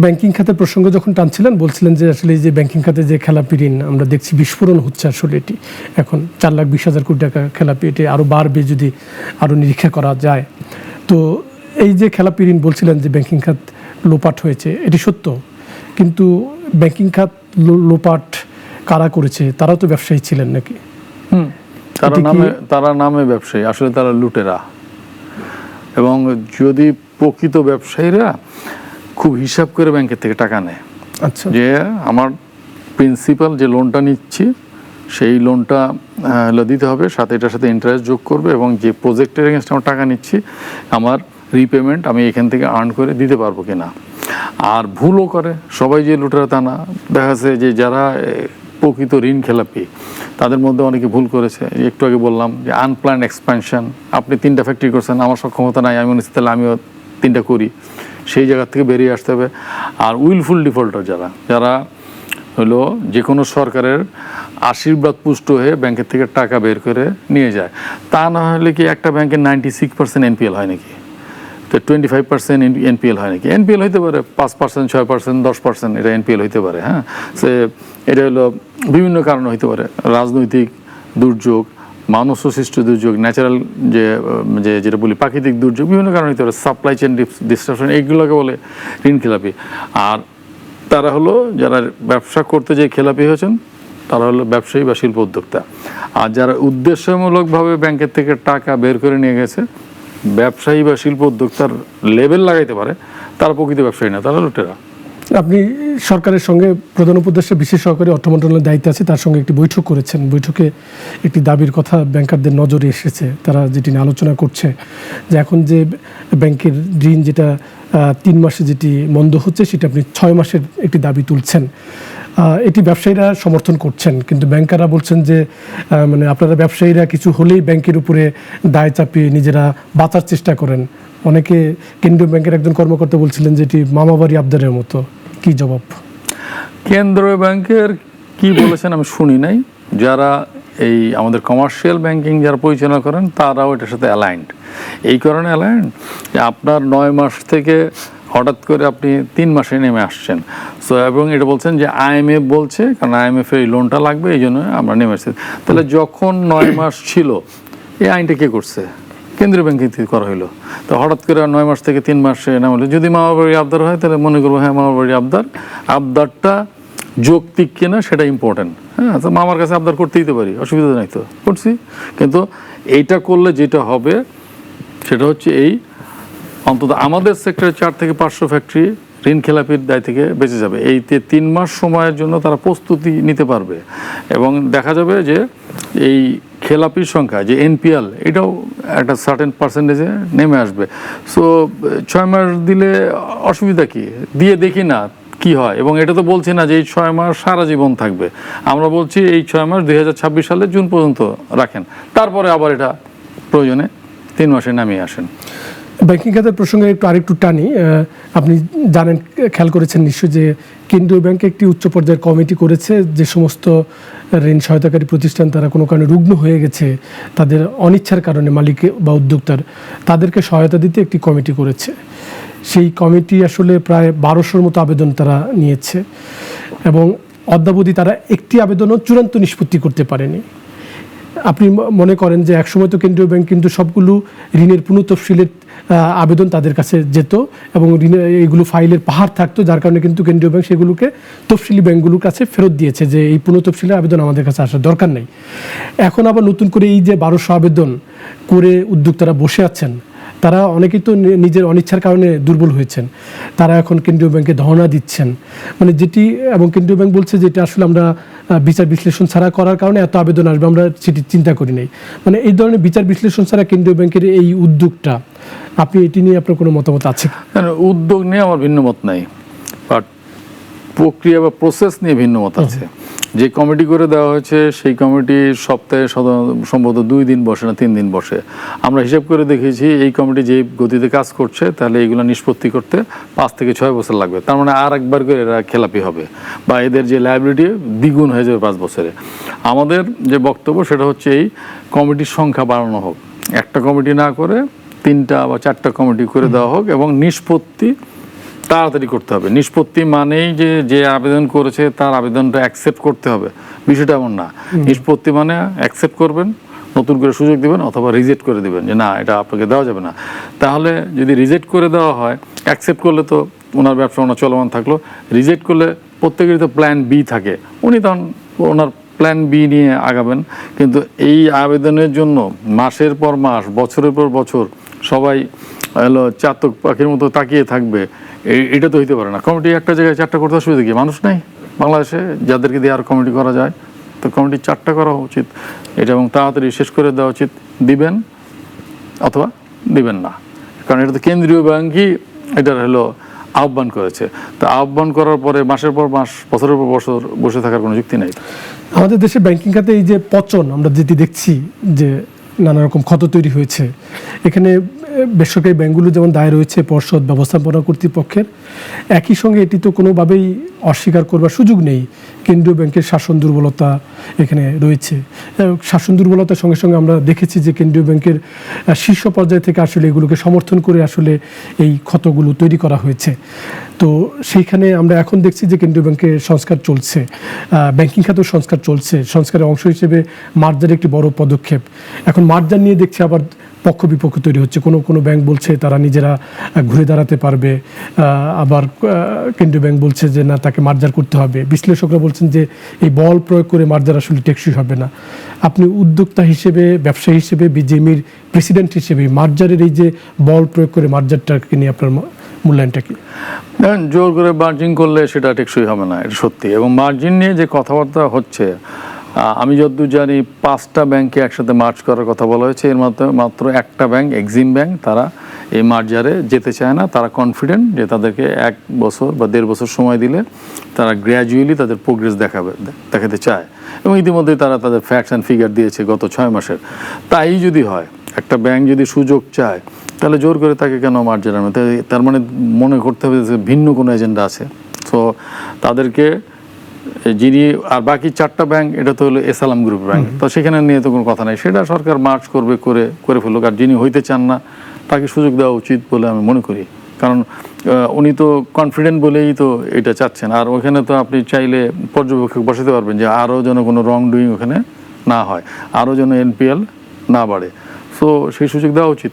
Banking খাতের প্রসঙ্গ যখন টানছিলেন বলছিলেন যে আসলে এই যে ব্যাংকিং খাতে যে খেলাপি ঋণ আমরা দেখছি বিস্ফোরণ হচ্ছে আসলে এটি এখন 4,20,000 কোটি টাকা খেলাপি, এটি আরও বাড়বে যদি আরও নিরীক্ষা করা যায়। তো এই যে খেলাপি ঋণ বলছিলেন যে ব্যাংকিং খাত লোপাট হয়েছে, এটি সত্য, কিন্তু ব্যাংকিং খাত লোপাট কারা করেছে? তারাও তো ব্যবসায়ী ছিলেন নাকি? তারা নামে ব্যবসায়ী, আসলে তারা লুটেরা। এবং যদি প্রকৃত ব্যবসায়ীরা খুব হিসাব করে ব্যাংকের থেকে টাকা নেয়, আচ্ছা, যে আমার প্রিন্সিপাল যে লোনটা নিচ্ছি সেই লোনটা দিতে হবে, সাথে এটার সাথে ইন্টারেস্ট যোগ করবে, এবং যে প্রজেক্টের এগেনস্ট আমার টাকা নিচ্ছি আমার রিপেমেন্ট আমি এখান থেকে আর্ন করে দিতে পারবো কিনা। আর ভুলও করে সবাই, যে লুটেরা তা না। দেখা যাচ্ছে যে যারা প্রকৃত ঋণ খেলাপি তাদের মধ্যে অনেকে ভুল করেছে। একটু আগে বললাম যে আনপ্ল্যান্ড এক্সপ্যানশন, আপনি 3টা ফ্যাক্টরি করছেন, আমার সক্ষমতা নাই, আমি মনে হচ্ছে তাহলে আমিও 3টা করি, সেই জায়গা থেকে বেরিয়ে আসতে হবে। আর উইলফুল ডিফল্টার যারা হলো যে কোনো সরকারের আশীর্বাদ পুষ্ট হয়ে ব্যাংকের থেকে টাকা বের করে নিয়ে যায়। তা না হলে কি একটা ব্যাংকের 96% এনপিএল হয় নাকি? তো 25% এনপিএল হয় নাকি? এনপিএল হইতে পারে 5%, 6%, 10%, এটা এনপিএল হইতে পারে। হ্যাঁ, সে এটা হলো বিভিন্ন কারণে হইতে পারে, রাজনৈতিক দুর্যোগ, মানুষ সৃষ্ট দুর্যোগ, ন্যাচারাল যেটা বলি প্রাকৃতিক দুর্যোগ, বিভিন্ন কারণে হইতে পারে, সাপ্লাই চেইন ডিসরাপশন, এইগুলোকে বলে ঋণ খেলাপি। আর তারা হলো যারা ব্যবসা করতে যে খেলাপি হয়েছেন তারা হলো ব্যবসায়ী বা শিল্প উদ্যোক্তা। আর যারা উদ্দেশ্যমূলকভাবে ব্যাংকের থেকে টাকা বের করে নিয়ে গেছে, ব্যবসায়ী বা শিল্প উদ্যোক্তার লেভেল লাগাইতে পারে, তারা প্রকৃত ব্যবসায়ী না, তারা লুটেরা। আপনি সরকারের সঙ্গে প্রধান উপদেষ্টা বিশেষ সহকারী অর্থ মন্ত্রণালয়ের দায়িত্বে আছে, তার সঙ্গে একটি বৈঠক করেছেন। বৈঠকে একটি দাবির কথা ব্যাংকারদের নজরে এসেছে, তারা যেটি নিয়ে আলোচনা করছে যে এখন যে ব্যাংকের ঋণ যেটা 3 মাসে যেটি মন্দ হচ্ছে সেটা আপনি 6 মাসের একটি দাবি তুলছেন। এটি ব্যবসায়ীরা সমর্থন করছেন, কিন্তু ব্যাংকাররা বলছেন যে মানে আপনারা ব্যবসায়ীরা কিছু হলেই ব্যাংকের উপরে দায় চাপিয়ে নিজেরা বাঁচার চেষ্টা করেন। অনেকে কেন্দ্রীয় ব্যাংকের একজন কর্মকর্তা বলছিলেন যে এটি মামাবাড়ি আবদারের মতো। কি জবাব? কেন্দ্রীয় ব্যাংকের কি বলেছেন আমি শুনি নাই। যারা এই আমাদের কমার্শিয়াল ব্যাংকিং যারা পরিচালনা করেন তারাও এটার সাথে অ্যালাইন্ড। এই কারণে অ্যালাইন্ড যে আপনার 9 মাস থেকে হঠাৎ করে আপনি 3 মাসে নেমে আসছেন। সো এবং এটা বলছেন যে আইএমএফ বলছে, কারণ আইএমএফ এই লোনটা লাগবে, এই জন্য আমরা নেমে আসছি। তাহলে যখন 9 মাস ছিল এই আইনটা কে করছে? কেন্দ্রীয় ব্যাংকিং থেকে করা হলো। তো হঠাৎ করে 9 মাস থেকে 3 মাসে না হলে যদি মামাবাড়ি আবদার হয় তাহলে মনে করবো হ্যাঁ মামাবাড়ি আবদারটা যৌক্তিক কিনা সেটা ইম্পর্টেন্ট। হ্যাঁ, তো মামার কাছে আবদার করতে দিতে পারি, অসুবিধা নাই, তো করছি। কিন্তু এইটা করলে যেটা হবে সেটা হচ্ছে এই অন্তত আমাদের সেক্টরে 4 থেকে 500 ফ্যাক্টরি ঋণ খেলাপির দায় থেকে বেঁচে যাবে। এই 3 মাস সময়ের জন্য তারা প্রস্তুতি নিতে পারবে, এবং দেখা যাবে যে এই খেলাপির সংখ্যা যে এনপিএল এটাও একটা সার্টেন পার্সেন্টেজে নেমে আসবে। সো 6 মাস দিলে অসুবিধা কি? দিয়ে দেখি না কি হয়। এবং এটা তো বলছি না যে এই 6 মাস সারা জীবন থাকবে, আমরা বলছি এই 6 মাস 2026 সালের জুন পর্যন্ত রাখেন, তারপরে আবার এটা প্রয়োজনে 3 মাসে নামিয়ে আসেন। ব্যাংকিং খাতের প্রসঙ্গে আরেকটু টানি। আপনি জানেন, খেয়াল করেছেন নিশ্চয়ই যে কেন্দ্রীয় ব্যাংকে একটি উচ্চ পর্যায়ের কমিটি করেছে, যে সমস্ত ঋণ সহায়তাকারী প্রতিষ্ঠান তারা কোনো কারণে রুগ্ন হয়ে গেছে, তাদের অনিচ্ছার কারণে মালিক বা উদ্যোক্তার, তাদেরকে সহায়তা দিতে একটি কমিটি করেছে। সেই কমিটি আসলে প্রায় 1200-র মতো আবেদন তারা নিয়েছে, এবং অদ্যাবধি তারা একটি আবেদনও চূড়ান্ত নিষ্পত্তি করতে পারেনি। আপনি মনে করেন যে একসময় তো কেন্দ্রীয় ব্যাংক কিন্তু সবগুলো ঋণের পুনঃতফসিলের আবেদন তাদের কাছে যেত, এবং ঋণের এইগুলো ফাইলের পাহাড় থাকতো, যার কারণে কিন্তু কেন্দ্রীয় ব্যাংক সেগুলোকে তফসিলি ব্যাংকগুলোর কাছে ফেরত দিয়েছে যে এই পুনঃতফসিলের আবেদন আমাদের কাছে আসার দরকার নেই। এখন আবার নতুন করে এই যে 1200 আবেদন করে উদ্যোক্তারা বসে আছেন, তারা অনেকেই তো নিজের অনিচ্ছার কারণে দুর্বল হয়েছেন, তারা এখন কেন্দ্রীয় ব্যাংকে ধর্ণা দিচ্ছেন, মানে যেটি, এবং কেন্দ্রীয় ব্যাংক বলছে যে এটা আসলে আমরা বিচার বিশ্লেষণ ছাড়া করার কারণে এত আবেদন আসবে, আমরা সেটি চিন্তা করি নাই। মানে এই ধরনের বিচার বিশ্লেষণ ছাড়া কেন্দ্রীয় ব্যাংকের এই উদ্যোগটা, আপনি এটি নিয়ে আপনার কোনো মতামত আছে? উদ্যোগ নিয়ে আমার ভিন্ন মত নাই, বাট প্রক্রিয়া বা প্রসেস নিয়ে ভিন্ন মত আছে। যে কমিটি করে দেওয়া হয়েছে সেই কমিটি সপ্তাহে সম্ভবত 2 দিন বসে না 3 দিন বসে। আমরা হিসাব করে দেখেছি এই কমিটি যে গতিতে কাজ করছে তাহলে এইগুলো নিষ্পত্তি করতে 5 থেকে 6 বছর লাগবে। তার মানে আর একবার করে এরা খেলাপি হবে, বা এদের যে লায়াবিলিটি দ্বিগুণ হয়ে যাবে 5 বছরে। আমাদের যে বক্তব্য সেটা হচ্ছে এই কমিটির সংখ্যা বাড়ানো হোক, একটা কমিটি না করে 3টা বা 4টা কমিটি করে দেওয়া হোক, এবং নিষ্পত্তি তাড়াতাড়ি করতে হবে। নিষ্পত্তি মানেই যে আবেদন করেছে তার আবেদনটা অ্যাকসেপ্ট করতে হবে, বিষয়টা এমন না। নিষ্পত্তি মানে অ্যাকসেপ্ট করবেন, নতুন করে সুযোগ দিবেন, অথবা রিজেক্ট করে দিবেন যে না এটা আপনাকে দেওয়া যাবে না। তাহলে যদি রিজেক্ট করে দেওয়া হয়, অ্যাকসেপ্ট করলে তো ওনার ব্যবসা ওনার চলমান থাকলো, রিজেক্ট করলে প্রত্যেকেরই তো প্ল্যান বি থাকে, উনি তখন ওনার প্ল্যান বি নিয়ে আগাবেন। কিন্তু এই আবেদনের জন্য মাসের পর মাস, বছরের পর বছর সবাই হলো চাতক পাখির মতো তাকিয়ে থাকবে, এটা তো হইতে পারে না। কমিটি একটা জায়গায় 4টা করতে অসুবিধা কি? মানুষ নাই বাংলাদেশে যাদেরকে দিয়ে আর কমিটি করা যায়? তো কমিটি 4টা করা উচিত এটা, এবং তাড়াতাড়ি শেষ করে দেওয়া উচিত। দিবেন অথবা দিবেন না, কারণ এটা তো কেন্দ্রীয় ব্যাংকই এটার হলো আহ্বান করেছে। তা আহ্বান করার পরে মাসের পর মাস, বছরের পর বছর বসে থাকার কোনো যুক্তি নেই। আমাদের দেশে ব্যাংকিং খাতে এই যে পচন আমরা যেটি দেখছি, যে নানা রকম ক্ষত তৈরি হয়েছে, এখানে বেসরকারি ব্যাংকগুলো যেমন দায় রয়েছে পর্ষদ ব্যবস্থাপনা কর্তৃপক্ষের, একই সঙ্গে এটি তো কোনোভাবেই অস্বীকার করবার সুযোগ নেই কেন্দ্রীয় ব্যাংকের শাসন দুর্বলতা এখানে রয়েছে। শাসন দুর্বলতার সঙ্গে সঙ্গে আমরা দেখেছি যে কেন্দ্রীয় ব্যাংকের শীর্ষ পর্যায় থেকে আসলে এগুলোকে সমর্থন করে আসলে এই ক্ষতগুলো তৈরি করা হয়েছে। তো সেইখানে আমরা এখন দেখছি যে কেন্দ্রীয় ব্যাংকের সংস্কার চলছে, ব্যাংকিং খাতেও সংস্কার চলছে। সংস্কারের অংশ হিসেবে মার্জার একটি বড় পদক্ষেপ। এখন মার্জার নিয়ে দেখছি আবার পক্ষ বিপক্ষ তৈরি হচ্ছে। কোনো ব্যাংক বলছে তারা নিজেরা ঘুরে দাঁড়াতে পারবে, আবার কেন্দ্রীয় ব্যাংক বলছে যে না, তাকে মার্জার করতে হবে। বিশ্লেষকরা বলছেন যে এই বল প্রয়োগ করে মার্জার আসলে টেকসই হবে না। আপনি উদ্যোক্তা হিসেবে, ব্যবসায়ী হিসেবে, বিজেমির প্রেসিডেন্ট হিসেবে মার্জারের এই যে বল প্রয়োগ করে মার্জারটাকে নিয়ে আপনার মূল্যায়নটা কি? জোর করে মার্জিন করলে সেটা টেকসই হবে না, এটা সত্যি। এবং মার্জিন নিয়ে যে কথাবার্তা হচ্ছে, আমি যতদূর জানি 5টা ব্যাংকে একসাথে মার্জ করার কথা বলা হয়েছে। এর মাধ্যমে মাত্র একটা ব্যাংক, এক্সিম ব্যাংক, তারা এই মার্জারে যেতে চায় না। তারা কনফিডেন্ট যে তাদেরকে 1 বছর বা 1.5 বছর সময় দিলে তারা গ্র্যাজুয়ালি তাদের প্রোগ্রেস দেখাতে চায়। এবং ইতিমধ্যেই তারা তাদের ফ্যাক্টস অ্যান্ড ফিগার দিয়েছে গত 6 মাসের। তাই যদি হয়, একটা ব্যাংক যদি সুযোগ চায়, তাহলে জোর করে তাকে কেন মার্জার আনবে? তার মানে মনে করতে হবে যে ভিন্ন কোনো এজেন্ডা আছে। তো তাদেরকে যিনি, আর বাকি 4টা ব্যাংক এটা তো হলো এসালাম গ্রুপ ব্যাংক, তো সেখানে নিয়ে তো কোনো কথা নাই। সেটা সরকার মার্চ করবে, করে ফেলুক। আর যিনি হইতে চান না তাকে সুযোগ দেওয়া উচিত বলে আমি মনে করি, কারণ উনি তো কনফিডেন্ট বলেই তো এটা চাচ্ছেন। আর ওখানে তো আপনি চাইলে পর্যবেক্ষক বসাতে পারবেন যে আরও যেন কোনো রং ডুইং ওখানে না হয়, আরও যেন এনপিএল না বাড়ে। সো সেই সুযোগ দেওয়া উচিত।